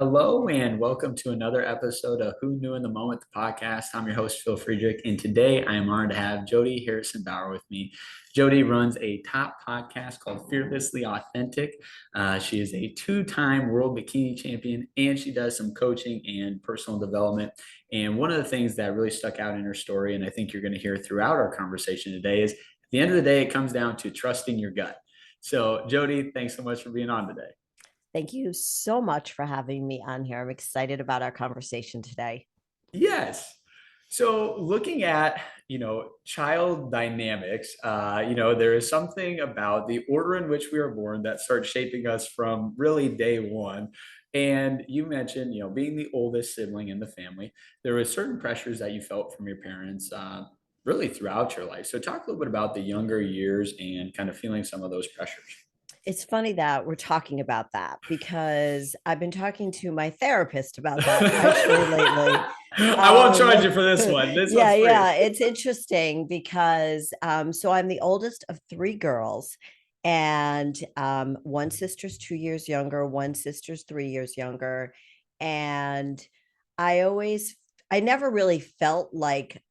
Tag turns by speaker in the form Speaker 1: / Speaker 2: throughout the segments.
Speaker 1: Hello and welcome to another episode of Who Knew in the Moment, the podcast. I'm your host, Phil Friedrich, and today I am honored to have Jodi Harrison Bauer with me. Jodi runs a top podcast called Fearlessly Authentic. She is a two-time world bikini champion, and she does some coaching and personal development. And one of the things that really stuck out in her story, and I think you're going to hear throughout our conversation today, is at the end of the day, it comes down to trusting your gut. So, Jodi, thanks so much for being on today.
Speaker 2: Thank you so much for having me on here. I'm excited about our conversation today.
Speaker 1: Yes. So looking at, child dynamics, there is something about the order in which we are born that starts shaping us from really day one. And you mentioned, being the oldest sibling in the family, there was certain pressures that you felt from your parents, really throughout your life. So talk a little bit about the younger years and kind of feeling some of those pressures.
Speaker 2: It's funny that we're talking about that because I've been talking to my therapist about that actually lately.
Speaker 1: I won't charge you for this one. This one's free.
Speaker 2: Yeah, it's interesting because so I'm the oldest of three girls, and one sister's 2 years younger, one sister's 3 years younger, and I always, I never really felt like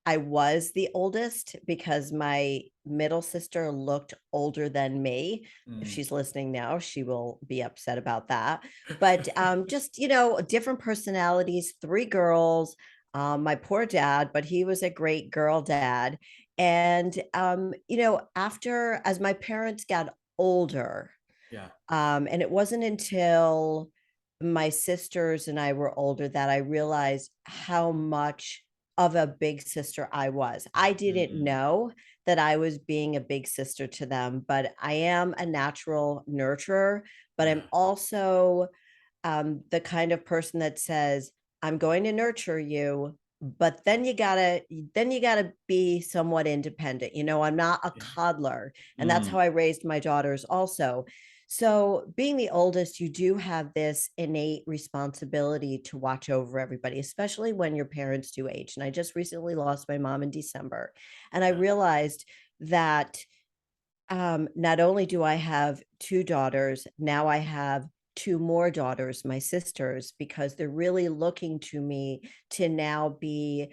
Speaker 2: I was the oldest because my middle sister looked older than me. If
Speaker 1: Mm.
Speaker 2: she's listening now, she will be upset about that. But just, different personalities, three girls, my poor dad, but he was a great girl dad. And, after as my parents got older,
Speaker 1: Yeah.
Speaker 2: and it wasn't until my sisters and I were older that I realized how much of a big sister I was. I didn't
Speaker 1: Mm.
Speaker 2: know that I was being a big sister to them, but I am a natural nurturer, but I'm
Speaker 1: Yeah.
Speaker 2: also the kind of person that says, I'm going to nurture you, but then you gotta be somewhat independent. I'm not a
Speaker 1: Yeah.
Speaker 2: coddler. And that's
Speaker 1: Mm.
Speaker 2: how I raised my daughters also. So being the oldest, you do have this innate responsibility to watch over everybody, especially when your parents do age. And I just recently lost my mom in December. And I
Speaker 1: Yeah.
Speaker 2: realized that not only do I have two daughters, now I have two more daughters, my sisters, because they're really looking to me to now be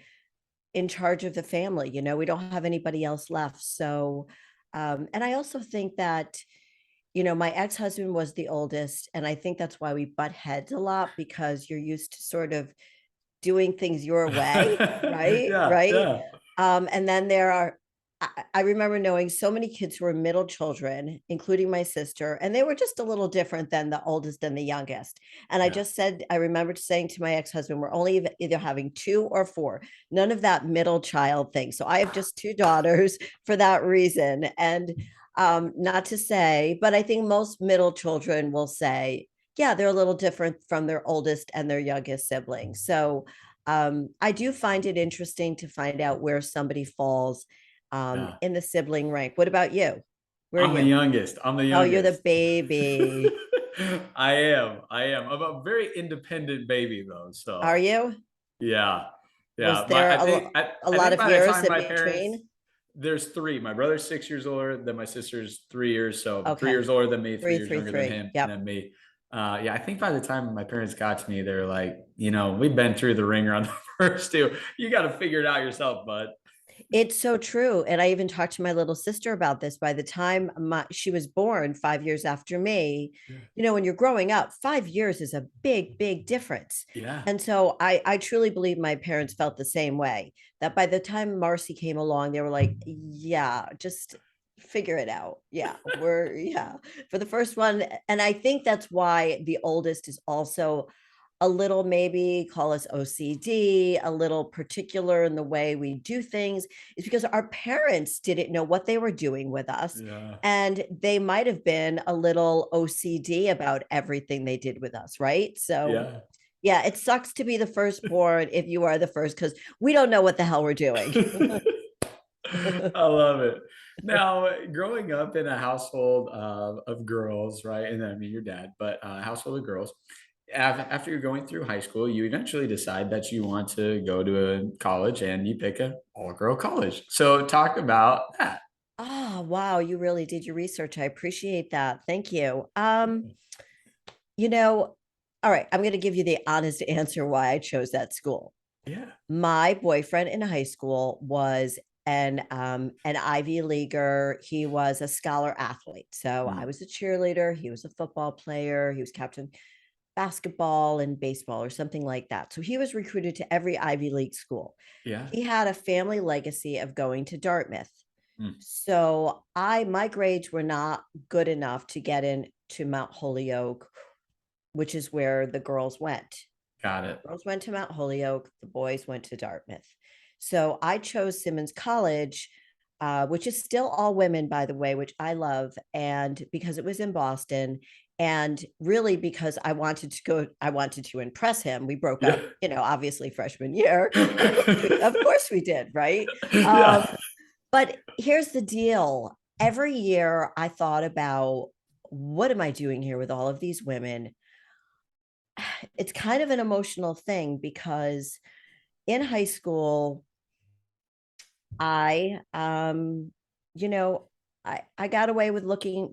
Speaker 2: in charge of the family. We don't have anybody else left. So, and I also think that, my ex-husband was the oldest, and I think that's why we butt heads a lot because you're used to sort of doing things your way, right?
Speaker 1: Yeah.
Speaker 2: Right.
Speaker 1: Yeah.
Speaker 2: And then there are, I remember knowing so many kids who were middle children, including my sister, and they were just a little different than the oldest and the youngest. And
Speaker 1: Yeah.
Speaker 2: I remembered saying to my ex-husband, we're only either having two or four, none of that middle child thing. So I have just two daughters for that reason. And not to say, but I think most middle children will say, yeah, they're a little different from their oldest and their youngest siblings. So I do find it interesting to find out where somebody falls
Speaker 1: Yeah.
Speaker 2: in the sibling rank. What about you? Where are
Speaker 1: I'm the
Speaker 2: you?
Speaker 1: youngest. I'm the
Speaker 2: Oh, you're the
Speaker 1: youngest.
Speaker 2: baby.
Speaker 1: I am. I am. I'm a very independent baby though.
Speaker 2: Are
Speaker 1: So
Speaker 2: you?
Speaker 1: yeah.
Speaker 2: Was
Speaker 1: Yeah.
Speaker 2: there a
Speaker 1: I
Speaker 2: lot
Speaker 1: think
Speaker 2: of
Speaker 1: by the
Speaker 2: years
Speaker 1: time
Speaker 2: in
Speaker 1: my parents
Speaker 2: between?
Speaker 1: there's three. My brother's 6 years older than my sister's 3 years. So three
Speaker 2: Okay.
Speaker 1: years older than me, three
Speaker 2: Three,
Speaker 1: years
Speaker 2: three,
Speaker 1: younger than
Speaker 2: three.
Speaker 1: him, and
Speaker 2: Yep.
Speaker 1: then me. Yeah, I think by the time my parents got to me, they're like, we've been through the ringer on the first two. You got to figure it out yourself, bud.
Speaker 2: It's so true. And I even talked to my little sister about this. By the time she was born 5 years after me,
Speaker 1: Yeah.
Speaker 2: when you're growing up, 5 years is a big, big difference.
Speaker 1: Yeah.
Speaker 2: And so I truly believe my parents felt the same way, that by the time Marcy came along, they were like, yeah, just figure it out. Yeah, for the first one. And I think that's why the oldest is also a little, maybe call us OCD, a little particular in the way we do things, is because our parents didn't know what they were doing with us.
Speaker 1: Yeah.
Speaker 2: And they might have been a little OCD about everything they did with us, right? So,
Speaker 1: Yeah.
Speaker 2: yeah, it sucks to be the firstborn if you are the first because we don't know what the hell we're doing.
Speaker 1: I love it. Now, growing up in a household of girls, right? And I mean, your dad, but a household of girls, after you're going through high school, you eventually decide that you want to go to a college and you pick a all girl college. So, talk about that.
Speaker 2: Oh, wow, you really did your research. I appreciate that. Thank you. You know, all right, I'm going to give you the honest answer why I chose that school.
Speaker 1: Yeah.
Speaker 2: My boyfriend in high school was an Ivy leaguer. He was a scholar athlete. So I
Speaker 1: Mm.
Speaker 2: was a cheerleader. He was a football player. He was captain basketball and baseball or something like that. So he was recruited to every Ivy League school.
Speaker 1: Yeah.
Speaker 2: He had a family legacy of going to Dartmouth.
Speaker 1: Mm.
Speaker 2: So my grades were not good enough to get into Mount Holyoke, which is where the girls went.
Speaker 1: Got it.
Speaker 2: Girls went to Mount Holyoke, the boys went to Dartmouth. So I chose Simmons College, which is still all women, by the way, which I love. And because it was in Boston, and really because I wanted to impress him. We broke
Speaker 1: Yeah.
Speaker 2: up, obviously freshman year. Of course we did, right? Um,
Speaker 1: Yeah.
Speaker 2: but here's the deal. Every year I thought about, what am I doing here with all of these women? It's kind of an emotional thing because in high school, I you know, I got away with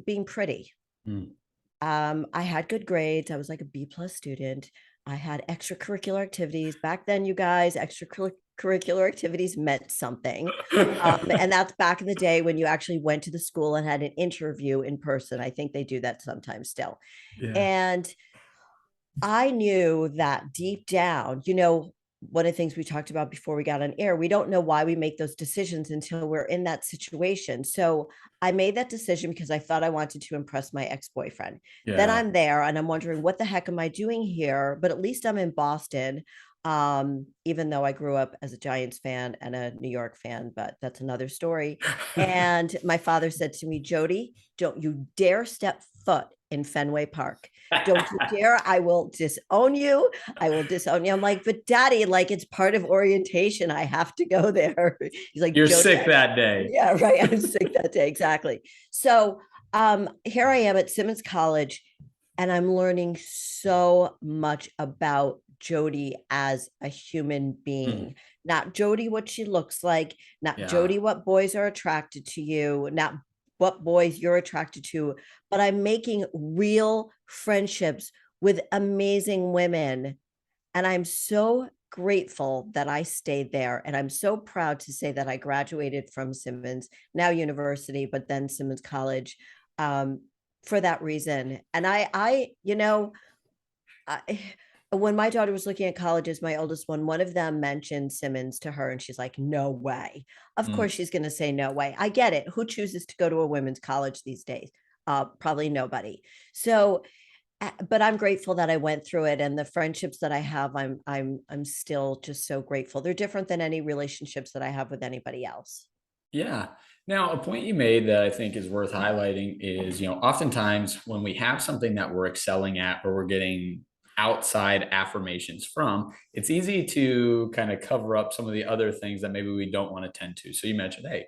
Speaker 2: being pretty.
Speaker 1: Mm.
Speaker 2: I had good grades. I was like a B plus student. I had extracurricular activities. Back then, you guys, extracurricular activities meant something. And that's back in the day when you actually went to the school and had an interview in person. I think they do that sometimes still.
Speaker 1: Yeah.
Speaker 2: And I knew that deep down, one of the things we talked about before we got on air, we don't know why we make those decisions until we're in that situation. So I made that decision because I thought I wanted to impress my ex-boyfriend. Then
Speaker 1: Yeah.
Speaker 2: I'm there and I'm wondering, what the heck am I doing here? But at least I'm in Boston. Even though I grew up as a Giants fan and a New York fan, but that's another story. And my father said to me, Jodi, don't you dare step foot in Fenway Park. Don't you dare. I will disown you. I will disown you. I'm like, but daddy, like it's part of orientation. I have to go there. He's like,
Speaker 1: You're
Speaker 2: Jodi,
Speaker 1: sick that day.
Speaker 2: yeah, right. I'm sick that day. Exactly. So here I am at Simmons College, and I'm learning so much about Jodi as a human
Speaker 1: Mm.
Speaker 2: being. Not Jodi what she looks like, not
Speaker 1: Yeah.
Speaker 2: Jodi what boys are attracted to you, not what boys you're attracted to, but I'm making real friendships with amazing women. And I'm so grateful that I stayed there. And I'm so proud to say that I graduated from Simmons, now university, but then Simmons College, um, for that reason. And I, when my daughter was looking at colleges, my oldest one of them mentioned Simmons to her, and she's like, no way. Of
Speaker 1: Mm.
Speaker 2: course, she's going to say no way. I get it. Who chooses to go to a women's college these days? Probably nobody. So, but I'm grateful that I went through it, and the friendships that I have, I'm still just so grateful. They're different than any relationships that I have with anybody else.
Speaker 1: Yeah. Now, a point you made that I think is worth highlighting is, oftentimes when we have something that we're excelling at or we're getting outside affirmations from, it's easy to kind of cover up some of the other things that maybe we don't want to tend to. So you mentioned, hey,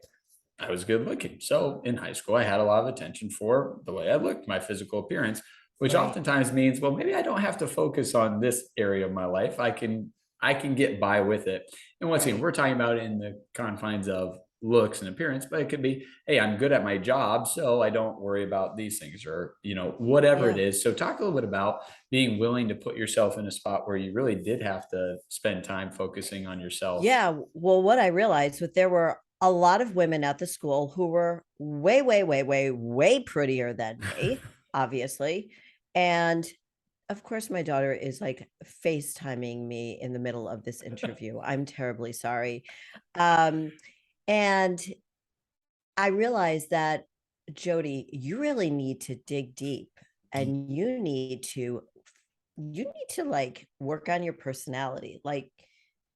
Speaker 1: I was good looking. So in high school, I had a lot of attention for the way I looked, my physical appearance, which
Speaker 2: Right.
Speaker 1: oftentimes means, well, maybe I don't have to focus on this area of my life. I can get by with it. And once again,
Speaker 2: Right.
Speaker 1: we're talking about it in the confines of looks and appearance, but it could be, hey, I'm good at my job, so I don't worry about these things, or whatever it
Speaker 2: Yeah.
Speaker 1: is. So talk a little bit about being willing to put yourself in a spot where you really did have to spend time focusing on yourself.
Speaker 2: Yeah. Well, what I realized was there were a lot of women at the school who were way, way, way, way, way prettier than me, obviously. And of course, my daughter is like FaceTiming me in the middle of this interview. I'm terribly sorry. Um, and I realized that, Jodi, you really need to dig deep, and you need to like work on your personality. Like,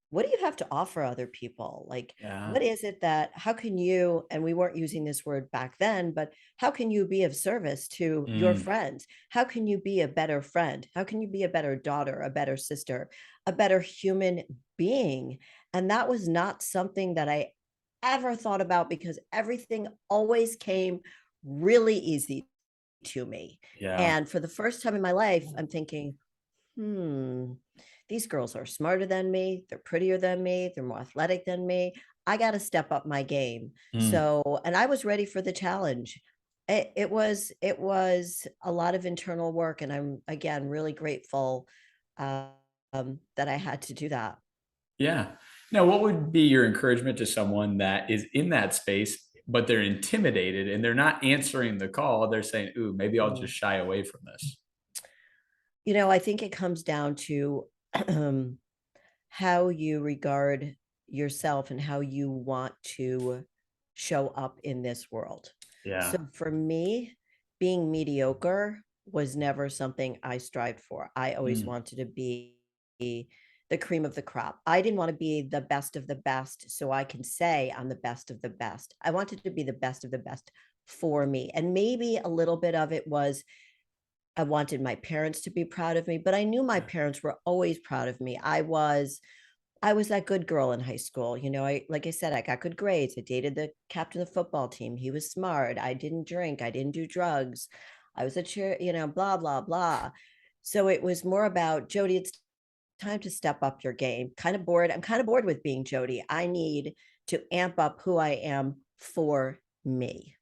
Speaker 2: what do you have to offer other people? Like,
Speaker 1: Yeah.
Speaker 2: what is it that, how can you, and we weren't using this word back then, but how can you be of service to your
Speaker 1: Mm.
Speaker 2: friends? How can you be a better friend? How can you be a better daughter, a better sister, a better human being? And that was not something that I ever thought about, because everything always came really easy to me.
Speaker 1: Yeah.
Speaker 2: And for the first time in my life, I'm thinking, these girls are smarter than me. They're prettier than me. They're more athletic than me. I got to step up my game.
Speaker 1: Mm.
Speaker 2: So, and I was ready for the challenge. It was a lot of internal work, and I'm again really grateful that I had to do that.
Speaker 1: Yeah. Now, what would be your encouragement to someone that is in that space, but they're intimidated and they're not answering the call? They're saying, "Ooh, maybe I'll
Speaker 2: Mm.
Speaker 1: just shy away from this."
Speaker 2: I think it comes down to how you regard yourself and how you want to show up in this world.
Speaker 1: Yeah.
Speaker 2: So for me, being mediocre was never something I strived for. I always
Speaker 1: Mm,
Speaker 2: wanted to be the cream of the crop. I didn't want to be the best of the best so I can say I'm the best of the best. I wanted to be the best of the best for me. And maybe a little bit of it was I wanted my parents to be proud of me, but I knew my
Speaker 1: yeah.
Speaker 2: parents were always proud of me. I was that good girl in high school. I like I said, I got good grades. I dated the captain of the football team. He was smart. I didn't drink. I didn't do drugs. I was a cheer, blah, blah, blah. So it was more about Jodi, it's time to step up your game. Kind of bored. I'm kind of bored with being Jodi. I need to amp up who I am for me.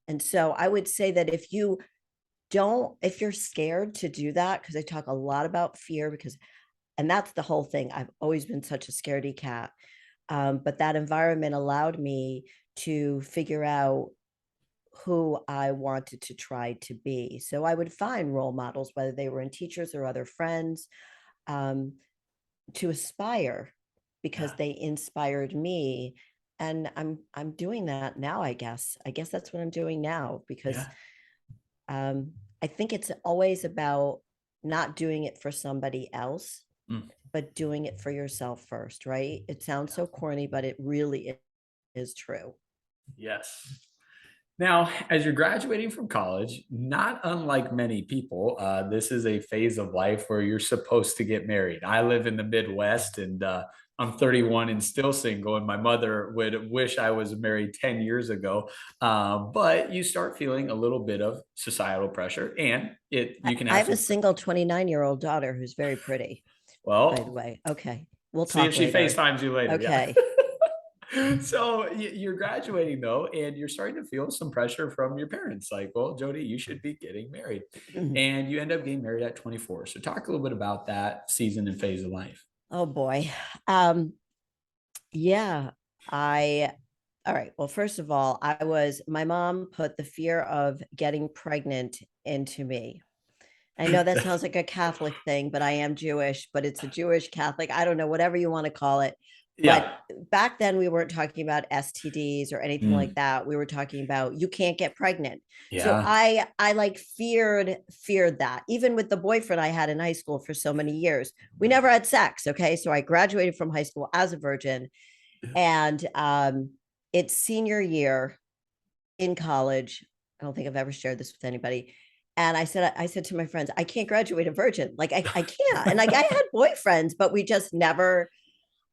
Speaker 2: And so I would say that if you're scared to do that, because I talk a lot about fear, and that's the whole thing. I've always been such a scaredy cat. But that environment allowed me to figure out who I wanted to try to be. So I would find role models, whether they were in teachers or other friends, um, to aspire because
Speaker 1: Yeah.
Speaker 2: they inspired me. And I'm doing that now, I guess. I guess that's what I'm doing now because
Speaker 1: Yeah.
Speaker 2: um, I think it's always about not doing it for somebody else,
Speaker 1: Mm,
Speaker 2: but doing it for yourself first, right? It sounds
Speaker 1: yeah.
Speaker 2: so corny, but it really is true.
Speaker 1: Yes. Now, as you're graduating from college, not unlike many people, this is a phase of life where you're supposed to get married. I live in the Midwest and I'm 31 and still single, and my mother would wish I was married 10 years ago. But you start feeling a little bit of societal pressure, and you can
Speaker 2: I
Speaker 1: have
Speaker 2: have a
Speaker 1: some,
Speaker 2: single 29-year-old daughter who's very pretty, by the
Speaker 1: well,
Speaker 2: way. Okay. We'll
Speaker 1: see if
Speaker 2: talk
Speaker 1: she
Speaker 2: later.
Speaker 1: FaceTimes you later. Yeah.
Speaker 2: Okay.
Speaker 1: So you're graduating though, and you're starting to feel some pressure from your parents. Like, well, Jodi, you should be getting married, and you end up getting married at 24. So talk a little bit about that season and phase of life.
Speaker 2: Oh boy. Um, yeah, I all right. Well, first of all, my mom put the fear of getting pregnant into me. I know that sounds like a Catholic thing, but I am Jewish, but it's a Jewish Catholic. I don't know, whatever you want to call it. But
Speaker 1: Yeah.
Speaker 2: back then we weren't talking about STDs or anything like
Speaker 1: Mm,
Speaker 2: that. We were talking about you can't get pregnant. So
Speaker 1: yeah.
Speaker 2: I like feared that. Even with the boyfriend I had in high school for so many years. We never had sex, okay? So I graduated from high school as a virgin and it's senior year in college. I don't think I've ever shared this with anybody. And I said to my friends, I can't graduate a virgin. Like I can't. And like I had boyfriends, but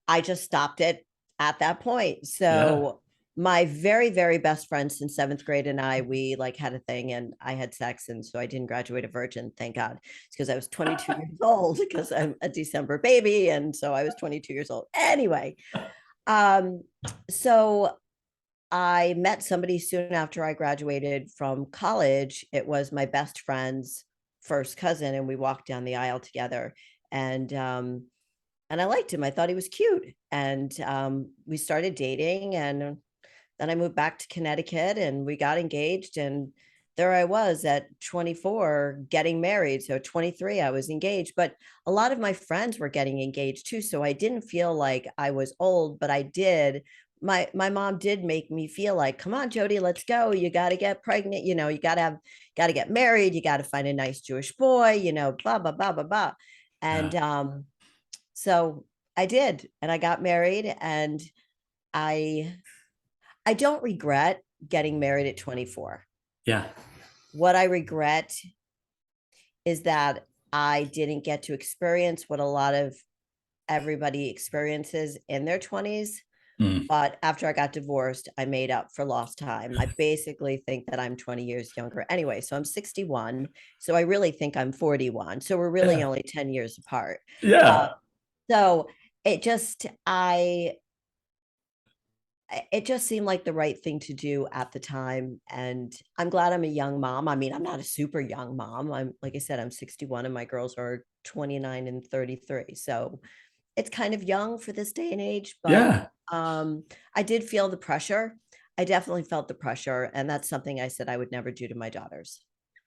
Speaker 2: I just stopped it at that point.
Speaker 1: Yeah.
Speaker 2: So my very, very best friend since seventh grade and we like had a thing and I had sex. And so I didn't graduate a virgin, thank God. It's because I was 22 years old because I'm a December baby. And so I was 22 years old. Anyway, um, so I met somebody soon after I graduated from college. It was my best friend's first cousin, and we walked down the aisle together. And I liked him. I thought he was cute, and we started dating. And then I moved back to Connecticut, and we got engaged. And there I was at 24 getting married. So 23, I was engaged. But a lot of my friends were getting engaged too. So I didn't feel like I was old, but I did my mom did make me feel like, come on, Jodi, let's go. You got to get pregnant. You got to get married. You got to find a nice Jewish boy, blah, blah, blah, blah, blah. And
Speaker 1: Yeah.
Speaker 2: so I did, and I got married, and I I don't regret getting married at 24.
Speaker 1: Yeah.
Speaker 2: What I regret is that I didn't get to experience what a lot of everybody experiences in their 20s.
Speaker 1: Mm,
Speaker 2: But after I got divorced, I made up for lost time. I basically think that I'm 20 years younger. Anyway, so I'm 61. So I really think I'm 41. So we're really
Speaker 1: yeah.
Speaker 2: only 10 years apart. Uh,
Speaker 1: Yeah.
Speaker 2: so it just, it just seemed like the right thing to do at the time. And I'm glad I'm a young mom. I mean, I'm not a super young mom. I'm, like I said, I'm 61 and my girls are 29 and 33. So it's kind of young for this day and age, but
Speaker 1: Yeah.
Speaker 2: I did feel the pressure. I definitely felt the pressure. And that's something I said I would never do to my daughters.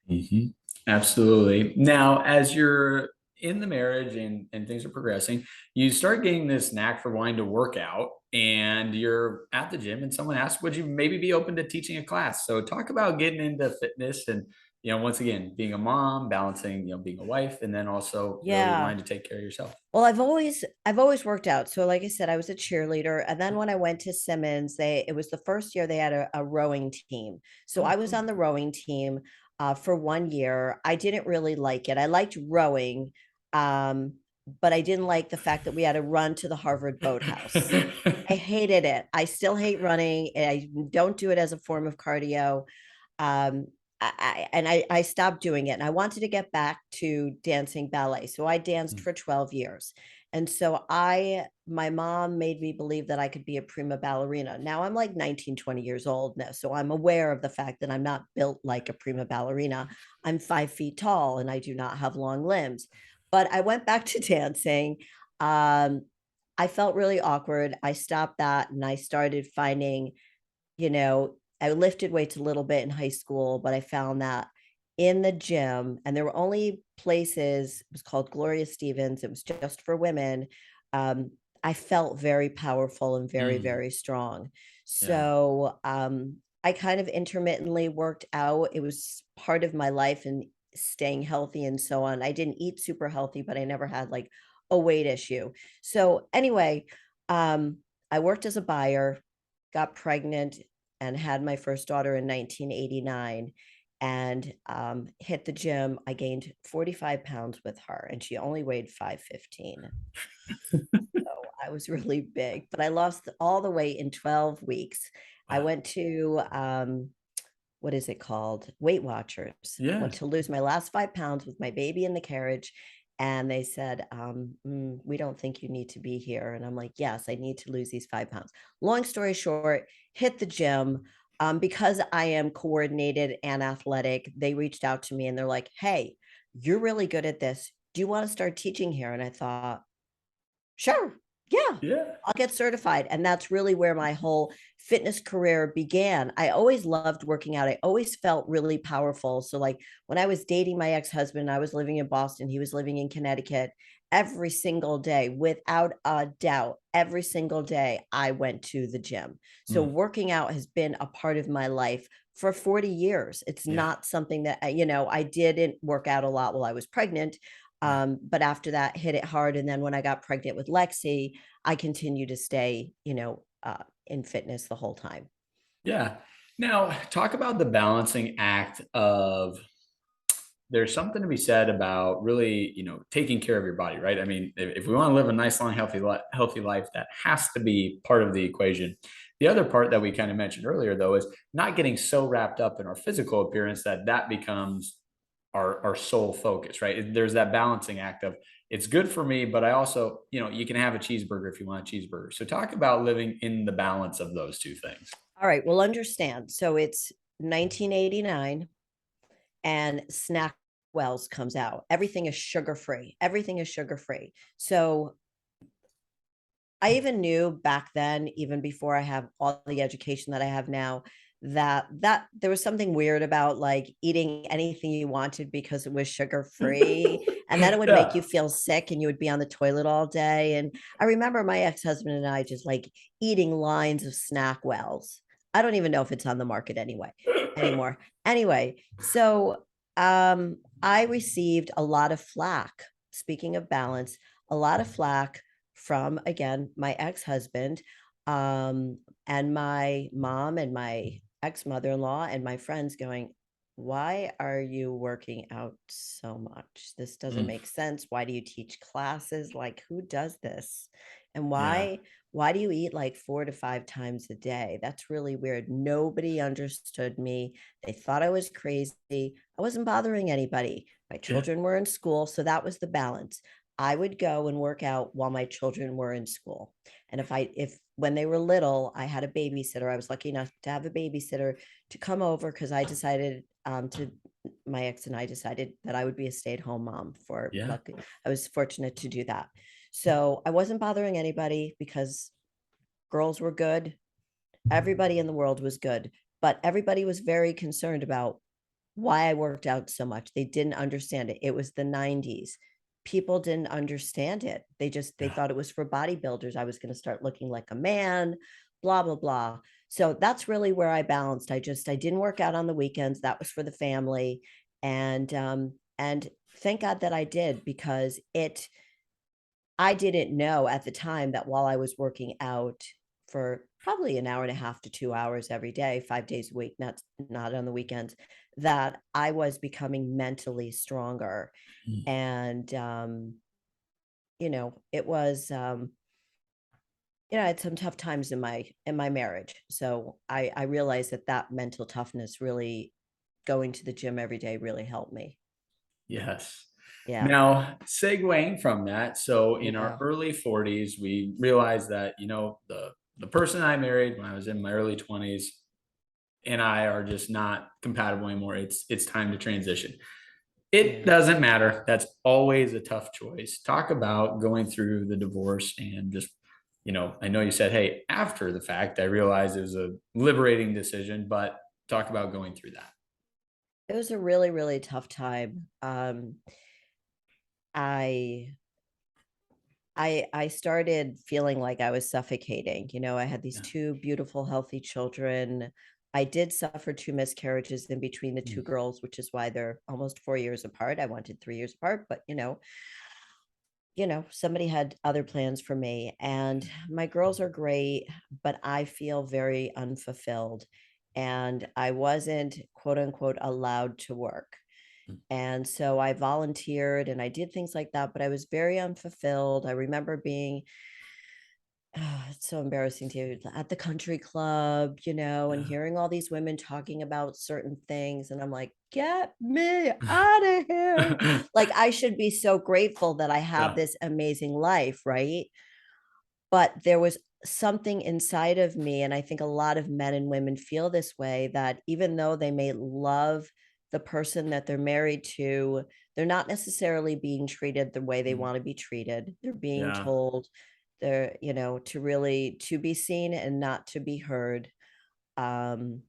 Speaker 1: Mhm. Absolutely. Now, as you're in the marriage and things are progressing, you start getting this knack for wanting to work out and you're at the gym and someone asks, would you maybe be open to teaching a class? So talk about getting into fitness and, once again, being a mom, balancing, being a wife, and then also really
Speaker 2: Yeah.
Speaker 1: wanting to take care of yourself.
Speaker 2: Well, I've always worked out. So like I said, I was a cheerleader. And then when I went to Simmons, it was the first year they had a rowing team. So
Speaker 1: Oh,
Speaker 2: I was
Speaker 1: cool.
Speaker 2: on the rowing team for 1 year. I didn't really like it. I liked rowing, um, but I didn't like the fact that we had to run to the Harvard boathouse. I hated it. I still hate running. I don't do it as a form of cardio. um I stopped doing it, and I wanted to get back to dancing ballet, so I danced for 12 years. And so I my mom made me believe that I could be a prima ballerina. Now I'm like 19, 20 years old now, so I'm aware of the fact that I'm not built like a prima ballerina. I'm 5 feet tall and I do not have long limbs. But I went back to dancing. um I felt really awkward. I stopped that and I started finding, I lifted weights a little bit in high school, but I found that in the gym, and there were only places, it was called Gloria Stevens, it was just for women. Um, I felt very powerful and very,
Speaker 1: Mm,
Speaker 2: very strong.
Speaker 1: yeah.
Speaker 2: So I kind of intermittently worked out. It was part of my life and staying healthy and so on. I didn't eat super healthy, but I never had like a weight issue. So anyway, um, I worked as a buyer, got pregnant, and had my first daughter in 1989, and hit the gym. I gained 45 pounds with her, and she only weighed 515. So I was really big, but I lost all the weight in 12 weeks. I
Speaker 1: Wow.
Speaker 2: went to what is it called? Weight Watchers.
Speaker 1: Yeah.
Speaker 2: Went to lose my last 5 pounds with my baby in the carriage. And they said, we don't think you need to be here. And I'm like, yes, I need to lose these 5 pounds. Long story short, hit the gym. Because I am coordinated and athletic, they reached out to me and they're like, hey, you're really good at this. Do you want to start teaching here? And I thought, sure. Yeah.
Speaker 1: Yeah.
Speaker 2: I'll get certified. And that's really where my whole fitness career began. I always loved working out. I always felt really powerful. So, like when I was dating my ex husband, I was living in Boston, he was living in Connecticut. Every single day, without a doubt, every single day, I went to the gym. So,
Speaker 1: Mm,
Speaker 2: working out has been a part of my life for 40 years. It's
Speaker 1: yeah.
Speaker 2: not something that, I didn't work out a lot while I was pregnant.
Speaker 1: Yeah.
Speaker 2: But after that, hit it hard. And then when I got pregnant with Lexi, I continue to stay, in fitness the whole time.
Speaker 1: Yeah. Now, talk about the balancing act of there's something to be said about really, taking care of your body, right? I mean, if we want to live a nice, long, healthy life, that has to be part of the equation. The other part that we kind of mentioned earlier, though, is not getting so wrapped up in our physical appearance that becomes our sole focus, right? There's that balancing act of it's good for me, but I also, you can have a cheeseburger if you want a cheeseburger. So talk about living in the balance of those two things.
Speaker 2: All right. Well, understand. So it's 1989 and Snack Wells comes out. Everything is sugar free. Everything is sugar free. So I even knew back then, even before I have all the education that I have now, that there was something weird about like eating anything you wanted because it was sugar free, and then it would make
Speaker 1: Yeah.
Speaker 2: you feel sick and you would be on the toilet all day. And I remember my ex-husband and I just like eating lines of Snack Wells. I don't even know if it's on the market anymore. Anyway, so I received a lot of flack. Speaking of balance, a lot of flack from, again, my ex-husband, and my mom and my ex-mother-in-law and my friends going, why are you working out so much? This doesn't
Speaker 1: Mm,
Speaker 2: make sense. Why do you teach classes? Like, who does this? And
Speaker 1: yeah.
Speaker 2: why do you eat like 4 to 5 times a day? That's really weird. Nobody understood me. They thought I was crazy. I wasn't bothering anybody. My
Speaker 1: Yeah.
Speaker 2: children were in school, so that was the balance. I would go and work out while my children were in school. And if when they were little, I had a babysitter. I was lucky enough to have a babysitter to come over because I decided to my ex and I decided that I would be a stay-at-home mom for
Speaker 1: Yeah.
Speaker 2: lucky. I was fortunate to do that. So I wasn't bothering anybody because girls were good. Everybody in the world was good, but everybody was very concerned about why I worked out so much. They didn't understand it. It was the 90s. People didn't understand it. They
Speaker 1: Yeah.
Speaker 2: thought it was for bodybuilders. I was going to start looking like a man, blah, blah, blah. So that's really where I balanced. I didn't work out on the weekends. That was for the family. And thank God that I did because I didn't know at the time that while I was working out for probably an hour and a half to 2 hours every day, 5 days a week, not on the weekends, that I was becoming mentally stronger.
Speaker 1: Mm.
Speaker 2: And it was I had some tough times in my marriage. So I realized that mental toughness really going to the gym every day really helped me.
Speaker 1: Yes.
Speaker 2: Yeah.
Speaker 1: Now, segueing from that, so in our
Speaker 2: Yeah.
Speaker 1: early 40s, we realized that, the person I married when I was in my early 20s and I are just not compatible anymore. It's time to transition. It
Speaker 2: Yeah.
Speaker 1: doesn't matter. That's always a tough choice. Talk about going through the divorce and just, I know you said, hey, after the fact, I realized it was a liberating decision, but talk about going through that.
Speaker 2: It was a really, really tough time. I I started feeling like I was suffocating. I had these
Speaker 1: Yeah.
Speaker 2: two beautiful, healthy children. I did suffer two miscarriages in between the two
Speaker 1: Mm.
Speaker 2: girls, which is why they're almost 4 years apart. I wanted 3 years apart, but somebody had other plans for me. And my girls are great, but I feel very unfulfilled. And I wasn't quote unquote allowed to work.
Speaker 1: Mm.
Speaker 2: And so I volunteered and I did things like that, but I was very unfulfilled. I remember being, it's so embarrassing to you, at the country club, and
Speaker 1: Yeah.
Speaker 2: hearing all these women talking about certain things. And I'm like, get me out of here. Like, I should be so grateful that I have
Speaker 1: Yeah.
Speaker 2: this amazing life, right? But there was something inside of me, and I think a lot of men and women feel this way, that even though they may love the person that they're married to, they're not necessarily being treated the way they
Speaker 1: Mm.
Speaker 2: want to be treated. They're being
Speaker 1: Yeah.
Speaker 2: told to be seen and not to be heard. Um,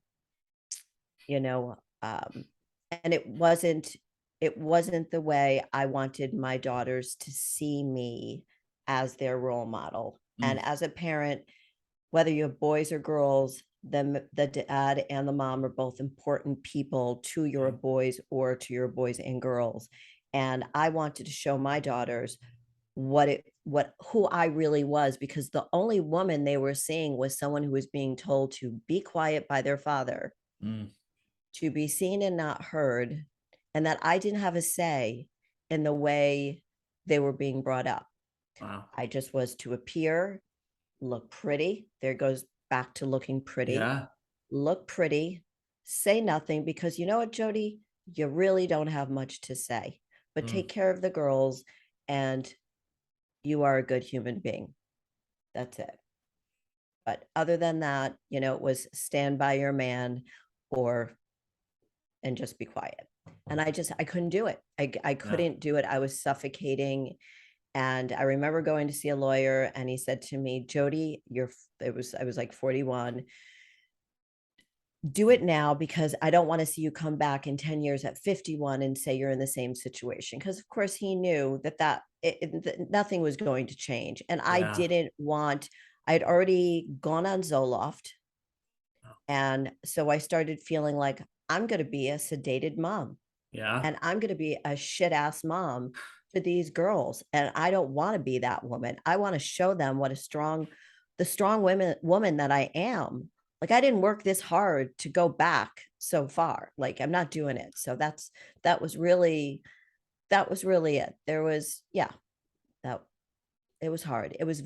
Speaker 2: you know, um, and it wasn't the way I wanted my daughters to see me as their role model.
Speaker 1: Mm.
Speaker 2: And as a parent, whether you have boys or girls, the dad and the mom are both important people to your
Speaker 1: Yeah.
Speaker 2: boys or to your boys and girls. And I wanted to show my daughters who I really was, because the only woman they were seeing was someone who was being told to be quiet by their father,
Speaker 1: Mm.
Speaker 2: to be seen and not heard, and that I didn't have a say in the way they were being brought up.
Speaker 1: Wow.
Speaker 2: I just was to appear, look pretty. There goes back to looking pretty.
Speaker 1: Yeah.
Speaker 2: Look pretty, say nothing, because you know what, Jodi? You really don't have much to say, but
Speaker 1: Mm.
Speaker 2: take care of the girls and you are a good human being. That's it. But other than that, it was stand by your man or and just be quiet. And I couldn't do it. I
Speaker 1: Yeah.
Speaker 2: couldn't do it. I was suffocating. And I remember going to see a lawyer and he said to me, Jodi, I was like 41. Do it now because I don't want to see you come back in 10 years at 51 and say you're in the same situation. Because of course he knew that nothing was going to change. And I
Speaker 1: Yeah.
Speaker 2: didn't want, I had already gone on Zoloft.
Speaker 1: Oh.
Speaker 2: And so I started feeling like I'm going to be a sedated mom
Speaker 1: Yeah.
Speaker 2: and I'm going to be a shit ass mom to these girls. And I don't want to be that woman. I want to show them the strong woman that I am. Like, I didn't work this hard to go back so far. Like, I'm not doing it. So that was really, that was really it. There was, yeah, that it was hard. It was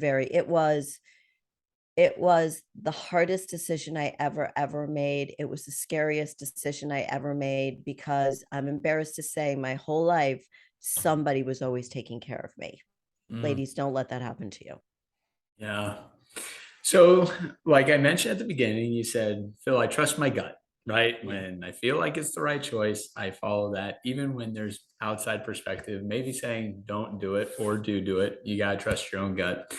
Speaker 2: the hardest decision I ever made. It was the scariest decision I ever made because I'm embarrassed to say my whole life, somebody was always taking care of me.
Speaker 1: Mm,
Speaker 2: Ladies, don't let that happen to you.
Speaker 1: yeah. So, like I mentioned at the beginning, you said, Phil, I trust my gut, right?
Speaker 2: Yeah.
Speaker 1: When I feel like it's the right choice, I follow that. Even when there's outside perspective, maybe saying don't do it or do it, you got to trust your own gut.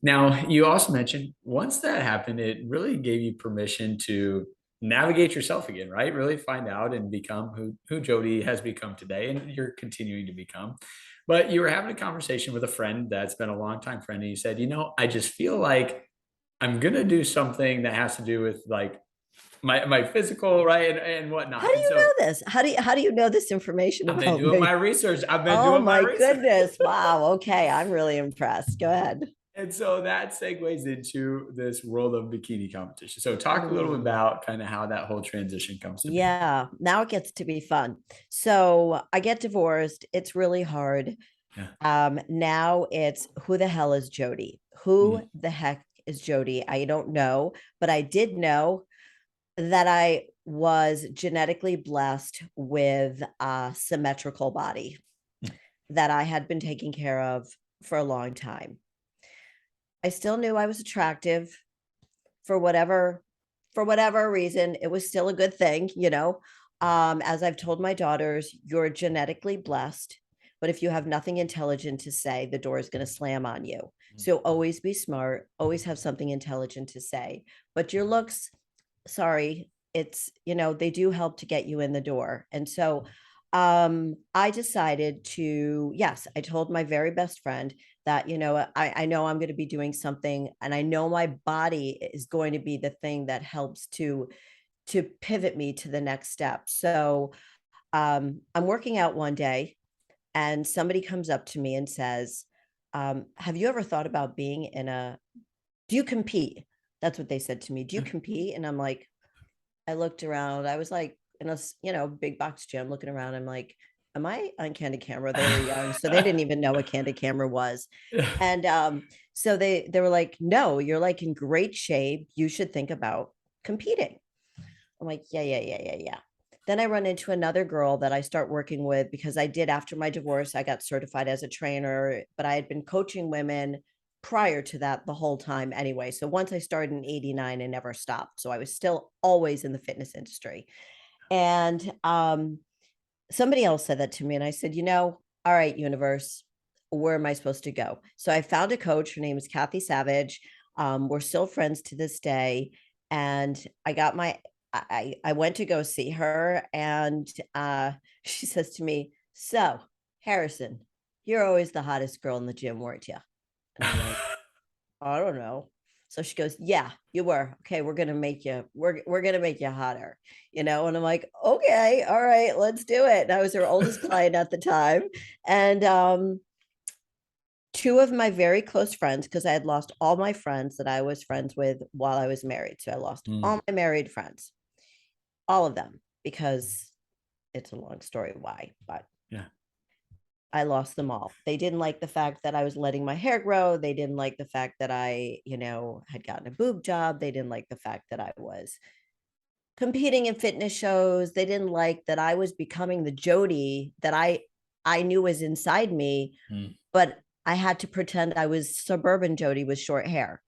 Speaker 1: Now, you also mentioned once that happened, it really gave you permission to navigate yourself again, right? Really find out and become who Jodi has become today, and you're continuing to become. But you were having a conversation with a friend that's been a longtime friend, and you said, I just feel like I'm gonna do something that has to do with like my physical, right, and
Speaker 2: How
Speaker 1: whatnot.
Speaker 2: do
Speaker 1: And
Speaker 2: you
Speaker 1: so
Speaker 2: know this? How do you know this information
Speaker 1: I've been
Speaker 2: about
Speaker 1: doing my
Speaker 2: me?
Speaker 1: research. I've been
Speaker 2: Oh
Speaker 1: doing my
Speaker 2: my
Speaker 1: research.
Speaker 2: goodness. Wow. Okay. I'm really impressed. Go ahead.
Speaker 1: And so that segues into this world of bikini competition. So talk a little bit
Speaker 2: Mm.
Speaker 1: about kind of how that whole transition comes to be.
Speaker 2: Yeah, now it gets to be fun. So I get divorced. It's really hard.
Speaker 1: Yeah.
Speaker 2: Now it's who the hell is Jodi? Who
Speaker 1: Mm,
Speaker 2: the heck is Jodi? I don't know, but I did know that I was genetically blessed with a symmetrical body
Speaker 1: mm,
Speaker 2: that I had been taking care of for a long time. I still knew I was attractive for whatever reason. It was still a good thing. As I've told my daughters, you're genetically blessed, but if you have nothing intelligent to say, the door is going to slam on you.
Speaker 1: mm,
Speaker 2: So always be smart, always have something intelligent to say. But your looks, sorry, they do help to get you in the door. And so I decided to, yes, I told my very best friend that, I know I'm going to be doing something, and I know my body is going to be the thing that helps to pivot me to the next step. So I'm working out one day, and somebody comes up to me and says, have you ever thought about being do you compete? That's what they said to me. Do you compete? And I'm like, I looked around. I was like in a big box gym looking around. I'm like, am I on Candid Camera? They were young, so they didn't even know what Candid Camera was. And so they were like, no, you're like in great shape. You should think about competing. I'm like, yeah, yeah, yeah, yeah, yeah. Then I run into another girl that I start working with because I did after my divorce. I got certified as a trainer, but I had been coaching women prior to that the whole time anyway. So once I started in 89, I never stopped. So I was still always in the fitness industry. And somebody else said that to me. And I said, all right, universe, where am I supposed to go? So I found a coach. Her name is Kathy Savage. We're still friends to this day. And I went to go see her, and she says to me, so Harrison, you're always the hottest girl in the gym, weren't you? And I'm like, I don't know. So she goes, yeah, you were. Okay, we're gonna make you hotter, And I'm like, okay, all right, let's do it. And I was her oldest client at the time. And two of my very close friends, because I had lost all my friends that I was friends with while I was married. So I lost
Speaker 1: mm,
Speaker 2: all my married friends, all of them, because it's a long story why, but
Speaker 1: yeah.
Speaker 2: I lost them all. They didn't like the fact that I was letting my hair grow. They didn't like the fact that I, had gotten a boob job. They didn't like the fact that I was competing in fitness shows. They didn't like that I was becoming the Jodi that I knew was inside me,
Speaker 1: Mm,
Speaker 2: but I had to pretend I was suburban Jodi with short hair.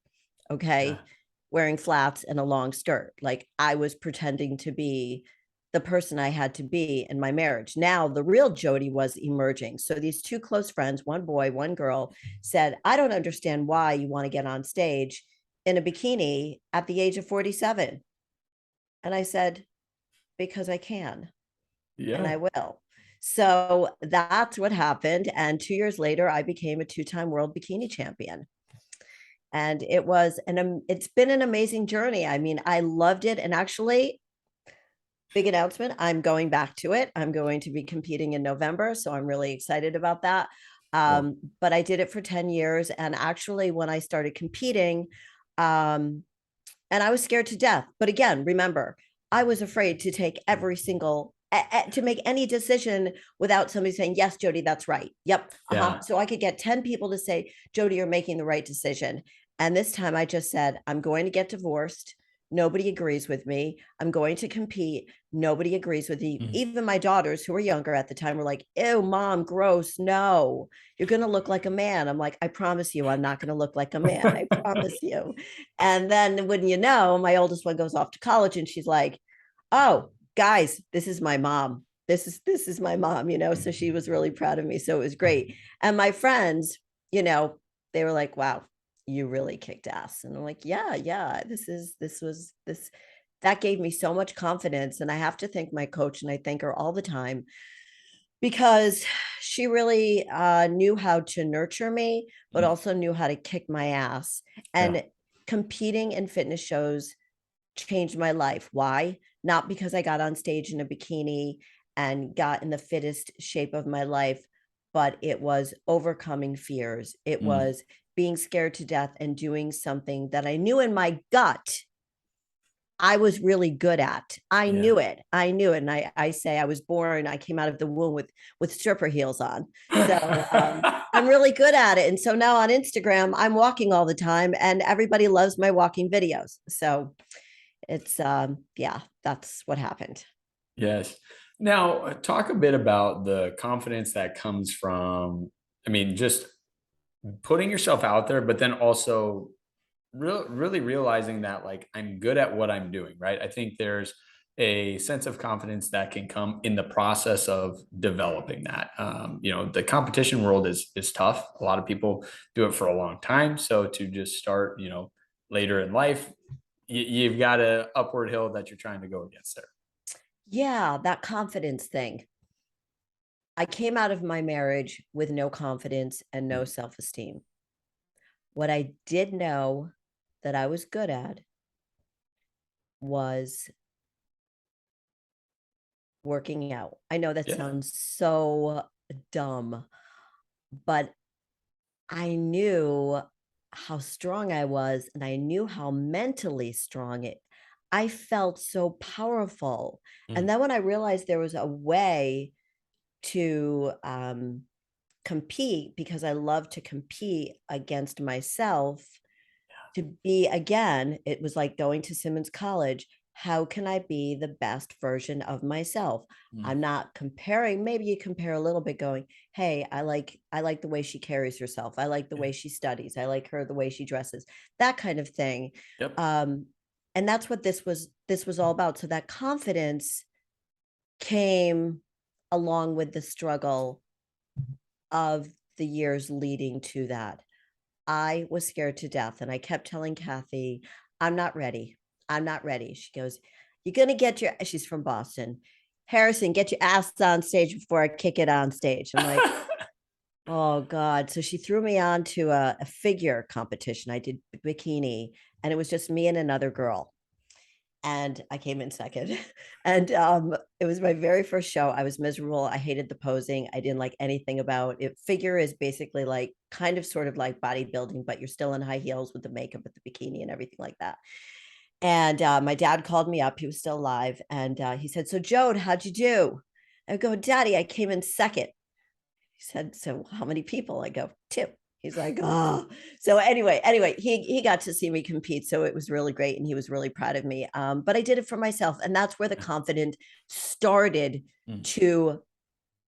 Speaker 1: yeah.
Speaker 2: Okay. Wearing flats and a long skirt. Like I was pretending to be the person I had to be in my marriage. Now the real Jodi was emerging. So these two close friends, one boy, one girl, said, I don't understand why you want to get on stage in a bikini at the age of 47. And I said, because I can and
Speaker 1: Yeah.
Speaker 2: I will. So that's what happened. And 2 years later, I became a two-time world bikini champion. And it's been an amazing journey. I mean, I loved it. And actually, big announcement, I'm going back to it. I'm going to be competing in November. So I'm really excited about that.
Speaker 1: Cool.
Speaker 2: But I did it for 10 years. And actually, when I started competing, um, and I was scared to death. But again, remember, I was afraid to take to make any decision without somebody saying, yes, Jodi, that's right. Yep.
Speaker 1: Yeah.
Speaker 2: So I could get 10 people to say, Jodi, you're making the right decision. And this time I just said, I'm going to get divorced. Nobody agrees with me. I'm going to compete. Nobody agrees with me.
Speaker 1: Mhm.
Speaker 2: Even my daughters, who were younger at the time, were like, ew, mom, gross. No, you're going to look like a man. I'm like, I promise you, I'm not going to look like a man. I promise you. And then, wouldn't you know, my oldest one goes off to college and she's like, oh, guys, this is my mom. This is my mom, So she was really proud of me. So it was great. And my friends, they were like, wow, you really kicked ass. And I'm like, yeah, this that gave me so much confidence. And I have to thank my coach, and I thank her all the time, because she really knew how to nurture me, but
Speaker 1: Mhm.
Speaker 2: also knew how to kick my ass.
Speaker 1: Yeah.
Speaker 2: And competing in fitness shows changed my life. Why? Not because I got on stage in a bikini and got in the fittest shape of my life, but it was overcoming fears. It
Speaker 1: Mm.
Speaker 2: was being scared to death and doing something that I knew in my gut I was really good at. I
Speaker 1: Yeah.
Speaker 2: knew it. I knew it. And I say I came out of the womb with stripper heels on. So I'm really good at it. And so now on Instagram, I'm walking all the time and everybody loves my walking videos. So it's yeah, that's what happened.
Speaker 1: Yes. Now, talk a bit about the confidence that comes from, I mean, just putting yourself out there, but then also really realizing that like I'm good at what I'm doing, right? I think there's a sense of confidence that can come in the process of developing that. The competition world is tough. A lot of people do it for a long time. So to just start, later in life, you've got a upward hill that you're trying to go against there.
Speaker 2: Yeah, that confidence thing. I came out of my marriage with no confidence and no
Speaker 1: Mm.
Speaker 2: self-esteem. What I did know that I was good at was working out. I know that
Speaker 1: Yeah.
Speaker 2: sounds so dumb, but I knew how strong I was, and I knew how mentally strong it. I felt so powerful. And
Speaker 1: Mm.
Speaker 2: then when I realized there was a way to compete, because I love to compete against myself, to be again, it was like going to Simmons College. How can I be the best version of myself?
Speaker 1: Mm.
Speaker 2: I'm not comparing. Maybe you compare a little bit going, hey, I like the way she carries herself. I like the
Speaker 1: Yeah.
Speaker 2: way she studies. I like her the way she dresses. That kind of thing.
Speaker 1: Yep.
Speaker 2: Um, and that's what this was all about. So that confidence came along with the struggle of the years leading to that. I was scared to death. And I kept telling Kathy, I'm not ready. I'm not ready. She goes, you're going to get she's from Boston. Harrison, get your ass on stage before I kick it on stage. I'm like, oh God. So she threw me on to a figure competition. I did bikini, and it was just me and another girl. And I came in second. And it was my very first show. I was miserable. I hated the posing. I didn't like anything about it. Figure is basically like kind of sort of like bodybuilding, but you're still in high heels with the makeup, with the bikini and everything like that. And my dad called me up. He was still alive. And he said, so Jode, how'd you do? I go, Daddy, I came in second. He said, so how many people? I go, two. He's like, oh. So anyway, he got to see me compete. So it was really great. And he was really proud of me. But I did it for myself. And that's where the confidence started
Speaker 1: Mm.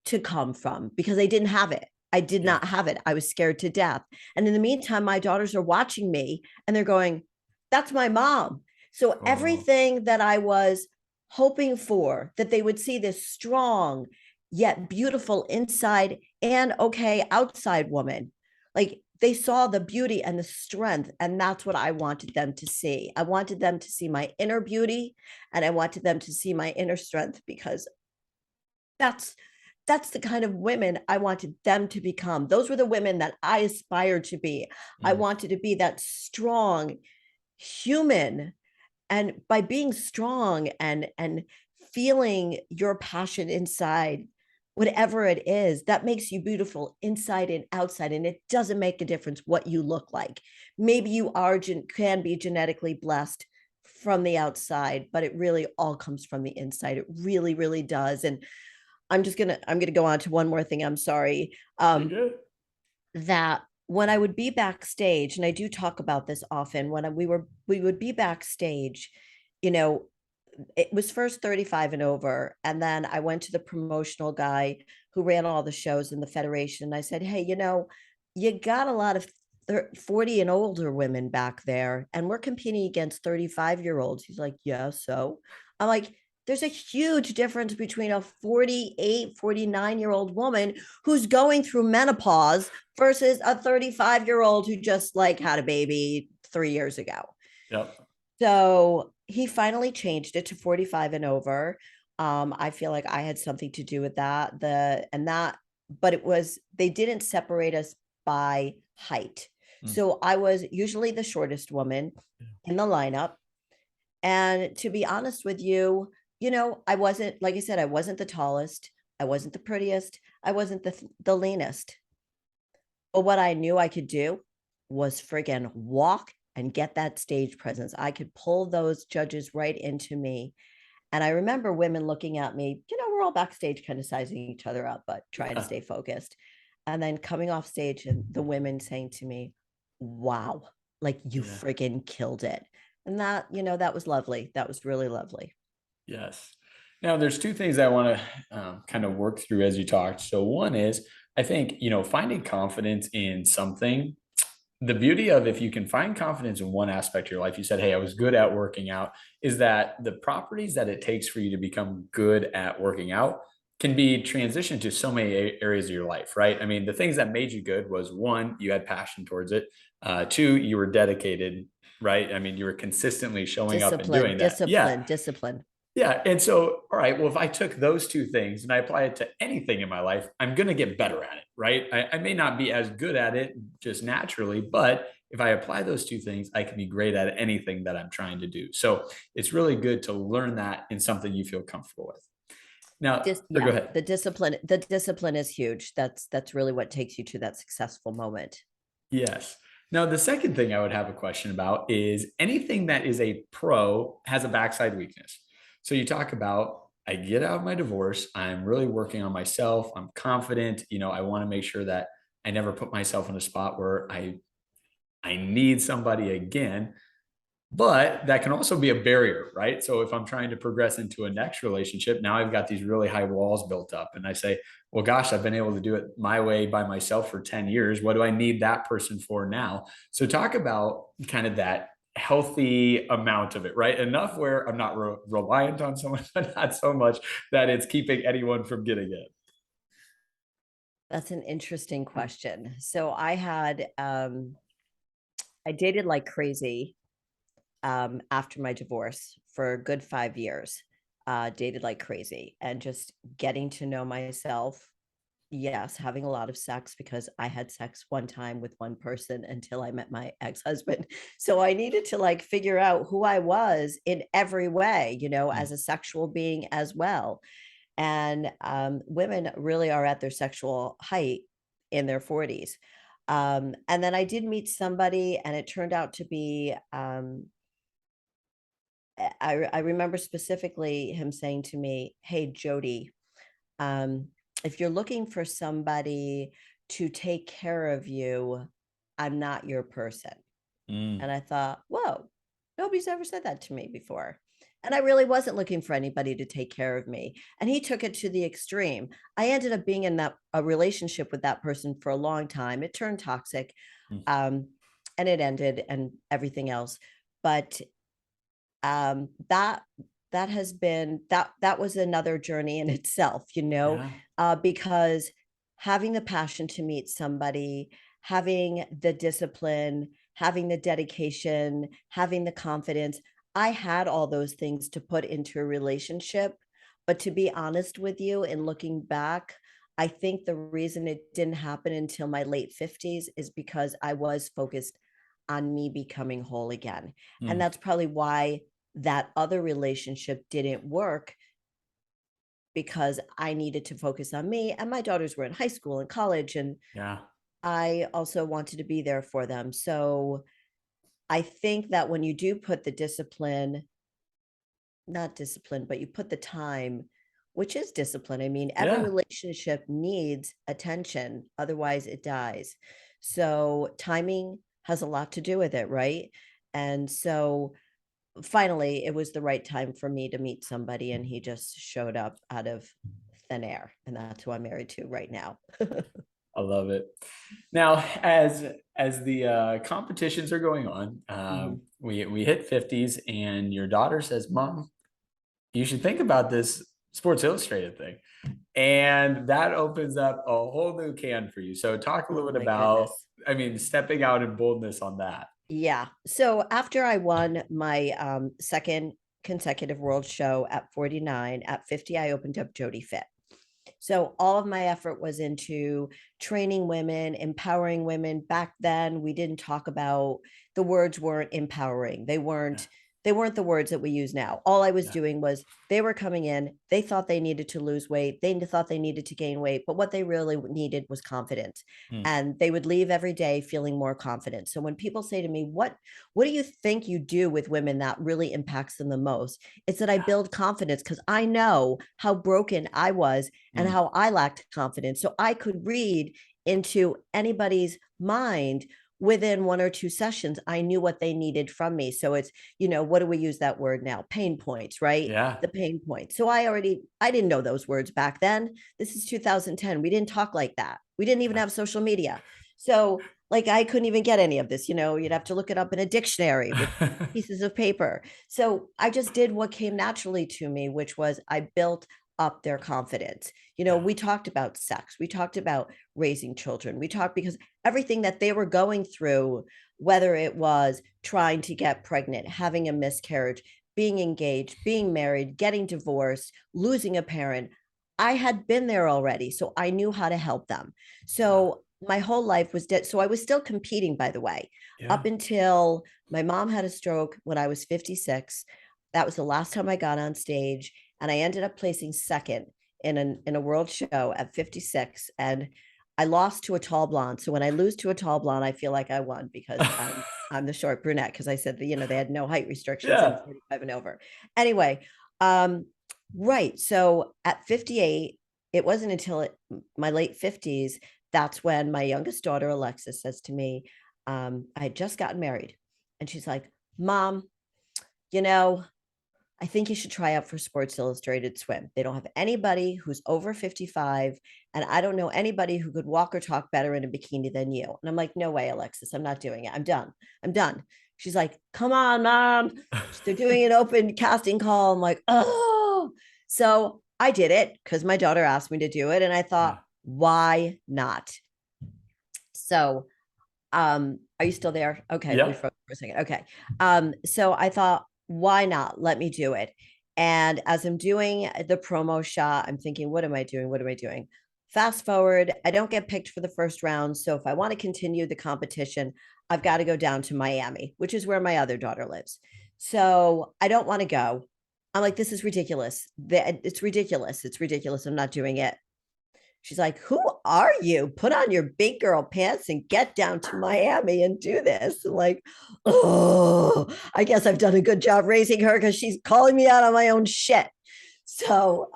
Speaker 2: to come from, because I didn't have it. I did
Speaker 1: Yeah.
Speaker 2: not have it. I was scared to death. And in the meantime, my daughters are watching me and they're going, that's my mom. So
Speaker 1: Oh.
Speaker 2: everything that I was hoping for, that they would see this strong yet beautiful inside and okay outside woman, like they saw the beauty and the strength. And that's what I wanted them to see. I wanted them to see my inner beauty, and I wanted them to see my inner strength, because that's that's the kind of women I wanted them to become. Those were the women that I aspired to be. I
Speaker 1: Mm.
Speaker 2: wanted to be that strong human. And by being strong and feeling your passion inside, whatever it is, that makes you beautiful inside and outside. And it doesn't make a difference what you look like. Maybe you can be genetically blessed from the outside, but it really all comes from the inside. It really, really does. And I'm gonna go on to one more thing. I'm sorry.
Speaker 1: You good?
Speaker 2: That when I would be backstage, and I do talk about this often, when we would be backstage, you know, it was first 35 and over. And then I went to the promotional guy who ran all the shows in the Federation. And I said, hey, you got a lot of 40 and older women back there, and we're competing against 35-year-olds. He's like, yeah, so I'm like, there's a huge difference between a 48, 49-year-old woman who's going through menopause versus a 35-year-old who just like had a baby 3 years ago.
Speaker 1: Yep.
Speaker 2: So he finally changed it to 45 and over. I feel like I had something to do with that. But they didn't separate us by height.
Speaker 1: Mm.
Speaker 2: So I was usually the shortest woman in the lineup. And to be honest with you, I wasn't, like I said, I wasn't the tallest. I wasn't the prettiest. I wasn't the leanest. But what I knew I could do was friggin' walk and get that stage presence. I could pull those judges right into me. And I remember women looking at me, we're all backstage kind of sizing each other up, but trying to
Speaker 1: Yeah.
Speaker 2: stay focused. And then coming off stage and the women saying to me, wow, like you
Speaker 1: Yeah.
Speaker 2: friggin' killed it. And that was lovely. That was really lovely.
Speaker 1: Yes. Now, there's two things I want to kind of work through as you talked. So, one is I think, finding confidence in something. The beauty of if you can find confidence in one aspect of your life, you said, hey, I was good at working out, is that the properties that it takes for you to become good at working out can be transitioned to so many areas of your life, right? I mean, the things that made you good was one, you had passion towards it. Two, you were dedicated, right? I mean, you were consistently showing up and
Speaker 2: Discipline,
Speaker 1: doing that. Yeah.
Speaker 2: discipline, discipline.
Speaker 1: Yeah. And so, all right, well, if I took those two things and I apply it to anything in my life, I'm going to get better at it, right? I may not be as good at it just naturally, but if I apply those two things, I can be great at anything that I'm trying to do. So it's really good to learn that in something you feel comfortable with. Now, so go
Speaker 2: Yeah,
Speaker 1: ahead.
Speaker 2: the discipline is huge. That's really what takes you to that successful moment.
Speaker 1: Yes. Now, the second thing I would have a question about is anything that is a pro has a backside weakness. So you talk about, I get out of my divorce, I'm really working on myself, I'm confident, I want to make sure that I never put myself in a spot where I need somebody again. But that can also be a barrier, right? So if I'm trying to progress into a next relationship, now I've got these really high walls built up. And I say, well, gosh, I've been able to do it my way by myself for 10 years. What do I need that person for now? So talk about kind of that healthy amount of it, right? Enough where I'm not reliant on someone, but not so much that it's keeping anyone from getting it.
Speaker 2: That's an interesting question. So I dated like crazy after my divorce for a good 5 years. Dated like crazy and just getting to know myself. Yes, having a lot of sex because I had sex one time with one person until I met my ex-husband. So I needed to like figure out who I was in every way,
Speaker 1: Mm.
Speaker 2: as a sexual being as well. And women really are at their sexual height in their 40s. And then I did meet somebody, and it turned out to be I remember specifically him saying to me, "Hey, Jodi, um, if you're looking for somebody to take care of you, I'm not your person." And
Speaker 1: Mm.
Speaker 2: I thought, whoa, nobody's ever said that to me before. And I really wasn't looking for anybody to take care of me. And he took it to the extreme. I ended up being in a relationship with that person for a long time. It turned toxic,
Speaker 1: Mm.
Speaker 2: um, and it ended and everything else. But that has been that was another journey in itself,
Speaker 1: Yeah.
Speaker 2: because having the passion to meet somebody, having the discipline, having the dedication, having the confidence, I had all those things to put into a relationship. But to be honest with you, in looking back, I think the reason it didn't happen until my late 50s is because I was focused on me becoming whole again. And
Speaker 1: Mm.
Speaker 2: that's probably why that other relationship didn't work, because I needed to focus on me, and my daughters were in high school and college, and
Speaker 1: Yeah.
Speaker 2: I also wanted to be there for them. So I think that when you do put the discipline, not discipline, but you put the time, which is discipline. I mean, every
Speaker 1: Yeah.
Speaker 2: relationship needs attention, otherwise it dies. So timing has a lot to do with it, right? And so finally it was the right time for me to meet somebody, and he just showed up out of thin air, and that's who I'm married to right now.
Speaker 1: I love it. Now, as the competitions are going on,
Speaker 2: Mhm.
Speaker 1: we hit 50s, and your daughter says, "Mom, you should think about this Sports Illustrated thing." And that opens up a whole new can for you. So talk a little
Speaker 2: Oh
Speaker 1: bit
Speaker 2: my
Speaker 1: about,
Speaker 2: goodness.
Speaker 1: I mean, stepping out in boldness on that.
Speaker 2: Yeah. So after I won my second consecutive world show at 49, at 50, I opened up JodiFit. So all of my effort was into training women, empowering women. Back then, we didn't talk about, the words weren't empowering.
Speaker 1: Yeah,
Speaker 2: They weren't the words that we use now. All I was
Speaker 1: yeah.
Speaker 2: doing was, they were coming in, they thought they needed to lose weight, they thought they needed to gain weight, but what they really needed was confidence.
Speaker 1: Mm,
Speaker 2: And they would leave every day feeling more confident. So when people say to me, what do you think you do with women that really impacts them the most? It's that I
Speaker 1: yeah.
Speaker 2: build confidence, because I know how broken I was and
Speaker 1: Mm,
Speaker 2: how I lacked confidence. So I could read into anybody's mind within 1 or 2 sessions. I knew what they needed from me. So it's, what do we use that word now? Pain points, right?
Speaker 1: yeah.
Speaker 2: The pain points. So I didn't know those words back then. This is 2010. We didn't talk like that. We didn't even
Speaker 1: Yeah.
Speaker 2: have social media. So like I couldn't even get any of this, you'd have to look it up in a dictionary with pieces of paper. So I just did what came naturally to me, which was I built up their confidence.
Speaker 1: Yeah.
Speaker 2: We talked about sex, we talked about raising children, we talked, because everything that they were going through, whether it was trying to get pregnant, having a miscarriage, being engaged, being married, getting divorced, losing a parent, I had been there already. So I knew how to help them.
Speaker 1: Wow.
Speaker 2: So my whole life was dead. So I was still competing, by the way,
Speaker 1: Yeah.
Speaker 2: up until my mom had a stroke when I was 56. That was the last time I got on stage, and I ended up placing second in a world show at 56, and I lost to a tall blonde. So when I lose to a tall blonde, I feel like I won, because I'm the short brunette, because I said that, they had no height restrictions in
Speaker 1: Yeah.
Speaker 2: 45 and over. Anyway, um right. So at 58, it wasn't until my late 50s, that's when my youngest daughter Alexis says to me, I had just gotten married, and she's like, "Mom, you know, I think you should try out for Sports Illustrated Swim. They don't have anybody who's over 55, and I don't know anybody who could walk or talk better in a bikini than you." And I'm like, "No way, Alexis, I'm not doing it. I'm done. I'm done." She's like, "Come on, Mom. They're doing an open casting call." I'm like, "Oh." So I did it because my daughter asked me to do it. And I thought,
Speaker 1: Yeah.
Speaker 2: why not? So are you still there? Okay, we
Speaker 1: Yep.
Speaker 2: froze for a second. Okay. So I thought, why not? Let me do it. And as I'm doing the promo shot, I'm thinking, what am I doing? What am I doing? Fast forward, I don't get picked for the first round. So if I want to continue the competition, I've got to go down to Miami, which is where my other daughter lives. So I don't want to go. I'm like, this is ridiculous. It's ridiculous. It's ridiculous. I'm not doing it. She's like, "Who are you? Put on your big girl pants and get down to Miami and do this." I'm like, "Oh, I guess I've done a good job raising her, because she's calling me out on my own shit." So,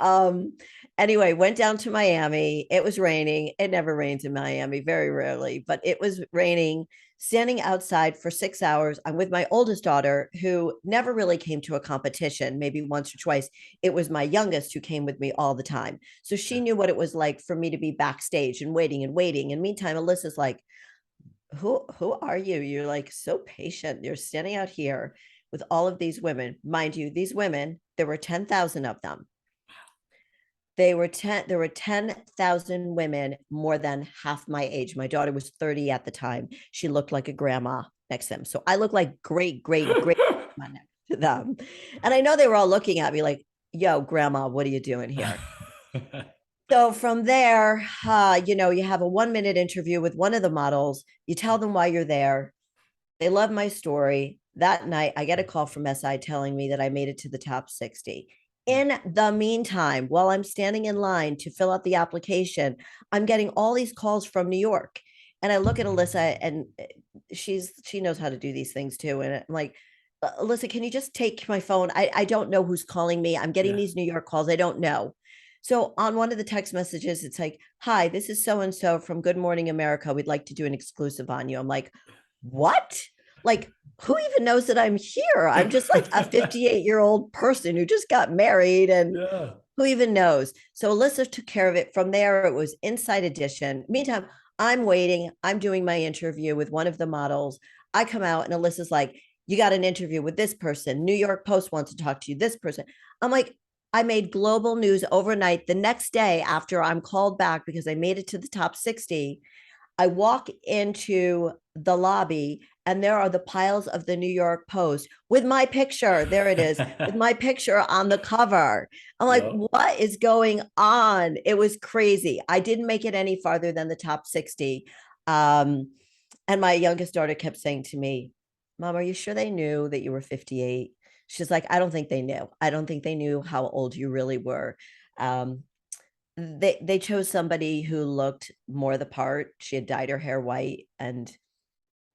Speaker 2: anyway, went down to Miami. It was raining. It never rains in Miami, very rarely, but it was raining, standing outside for 6 hours. I'm with my oldest daughter, who never really came to a competition, maybe once or twice. It was my youngest who came with me all the time. So she
Speaker 1: Yeah.
Speaker 2: knew what it was like for me to be backstage and waiting and waiting. And meantime, Alyssa's like, who are you? You're like so patient. You're standing out here with all of these women. Mind you, these women, there were 10,000 of them. There were 10,000 women more than half my age. My daughter was 30 at the time. She looked like a grandma next to them. So I look like great, great, great grandma next to them. And I know they were all looking at me like, "Yo, grandma, what are you doing here?" So from there, you have a 1 minute interview with one of the models. You tell them why you're there. They love my story. That night, I get a call from SI telling me that I made it to the top 60.
Speaker 1: Yeah.
Speaker 2: In the meantime, while I'm standing in line to fill out the application, I'm getting all these calls from New York. And I look at Alyssa, and she knows how to do these things too. And I'm like, "Alyssa, can you just take my phone? I don't know who's calling me. I'm getting
Speaker 1: Yeah.
Speaker 2: these New York calls. I don't know." So on one of the text messages, it's like, "Hi, this is so and so from Good Morning America. We'd like to do an exclusive on you." I'm like, "What?" like, who even knows that I'm here? I'm just like a 58-year-old person who just got married, and
Speaker 1: Yeah.
Speaker 2: who even knows? So Alyssa took care of it. From there, it was Inside Edition. Meantime, I'm waiting. I'm doing my interview with one of the models. I come out and Alyssa's like, you got an interview with this person. New York Post wants to talk to you, this person. I'm like, I made global news overnight. The next day, after I'm called back because I made it to the top 60, I walk into the lobby and there are the piles of the New York Post with my picture. There it is, with my picture on the cover. I'm like,
Speaker 1: Yep.
Speaker 2: what is going on? It was crazy. I didn't make it any farther than the top 60. Um, and my youngest daughter kept saying to me, Mom, are you sure they knew that you were 58? She's like, I don't think they knew. I don't think they knew how old you really were. Um, they chose somebody who looked more the part. She had dyed her hair white and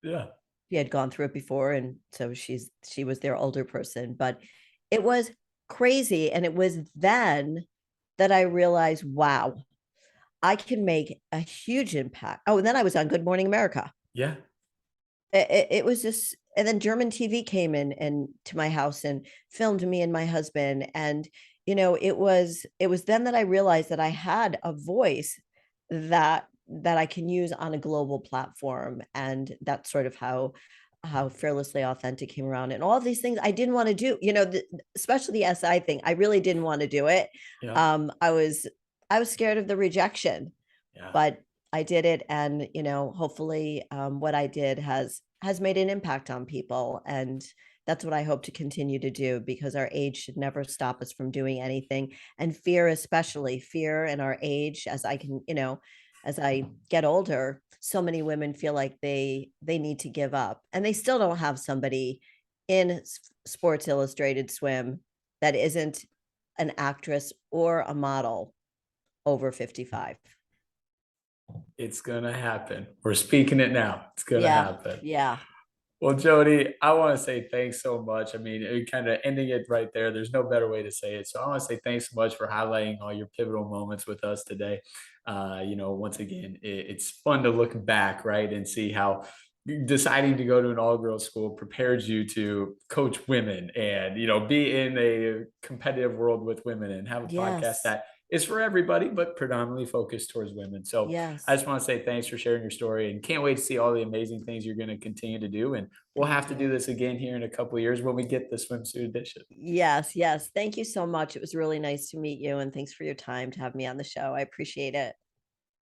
Speaker 1: Yeah.
Speaker 2: she had gone through it before, and so she was their older person. But it was crazy, and it was then that I realized, wow, I can make a huge impact. Oh, and then I was on Good Morning America.
Speaker 1: Yeah.
Speaker 2: It was just, and then German TV came in and to my house and filmed me and my husband. And it was then that I realized that I had a voice that I can use on a global platform. And that's sort of how Fearlessly Authentic came around, and all of these things I didn't want to do, especially the SI thing. I really didn't want to do it.
Speaker 1: Yeah.
Speaker 2: I was scared of the rejection,
Speaker 1: Yeah.
Speaker 2: but I did it. And hopefully what I did has made an impact on people. And that's what I hope to continue to do, because our age should never stop us from doing anything. And fear, especially fear in our age, as I get older, so many women feel like they need to give up, and they still don't have somebody in Sports Illustrated Swim that isn't an actress or a model over 55.
Speaker 1: It's gonna happen. We're speaking it now. It's gonna
Speaker 2: Yeah,
Speaker 1: happen.
Speaker 2: yeah,
Speaker 1: Well, Jodi, I want to say thanks so much. I mean, kind of ending it right there. There's no better way to say it. So I want to say thanks so much for highlighting all your pivotal moments with us today. Once again, it's fun to look back, right, and see how deciding to go to an all-girls school prepares you to coach women and be in a competitive world with women and have a podcast
Speaker 2: yes,
Speaker 1: that is for everybody, but predominantly focused towards women. So I
Speaker 2: yes.
Speaker 1: just want to say thanks for sharing your story and can't wait to see all the amazing things you're going to continue to do. And we'll have
Speaker 2: Thank
Speaker 1: to do
Speaker 2: you.
Speaker 1: this again here in a couple of years when we get the swimsuit edition.
Speaker 2: Yes, yes. Thank you so much. It was really nice to meet you, and thanks for your time to have me on the show. I appreciate it.